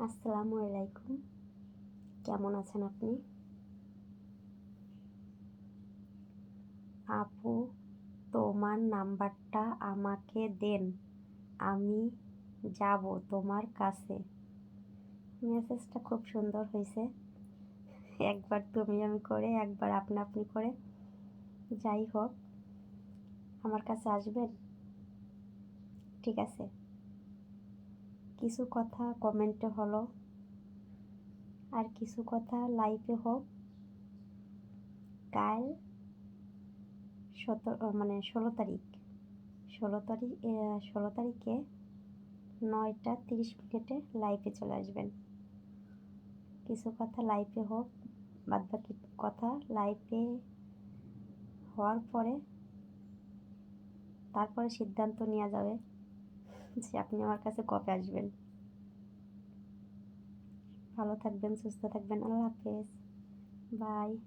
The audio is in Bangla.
আসসালামু আলাইকুম। কেমন আছেন আপনি? আপু, তোমার নাম্বারটা আমাকে দেন, আমি যাব তোমার কাছে। মেসেজটা খুব সুন্দর হয়েছে। একবার তুমি আমি করে, একবার আপনা আপনি করে। যাই হোক, আমার কাছে আসবেন? ঠিক আছে। কিছু কথা কমেন্টে হলো, আর কিছু কথা লাইভে হোক। কাল 16 তারিখ 16 তারিখে 9টা 30 মিনিটে লাইভে চলে আসবেন। কিছু কথা লাইভে হোক, বাদবাকি কথা লাইভে হওয়ার পরে তারপরে সিদ্ধান্ত নেওয়া যাবে যে আপনি আমার কাছে কবে আসবেন। ভালো থাকবেন, সুস্থ থাকবেন। আল্লাহ হাফেজ। বাই।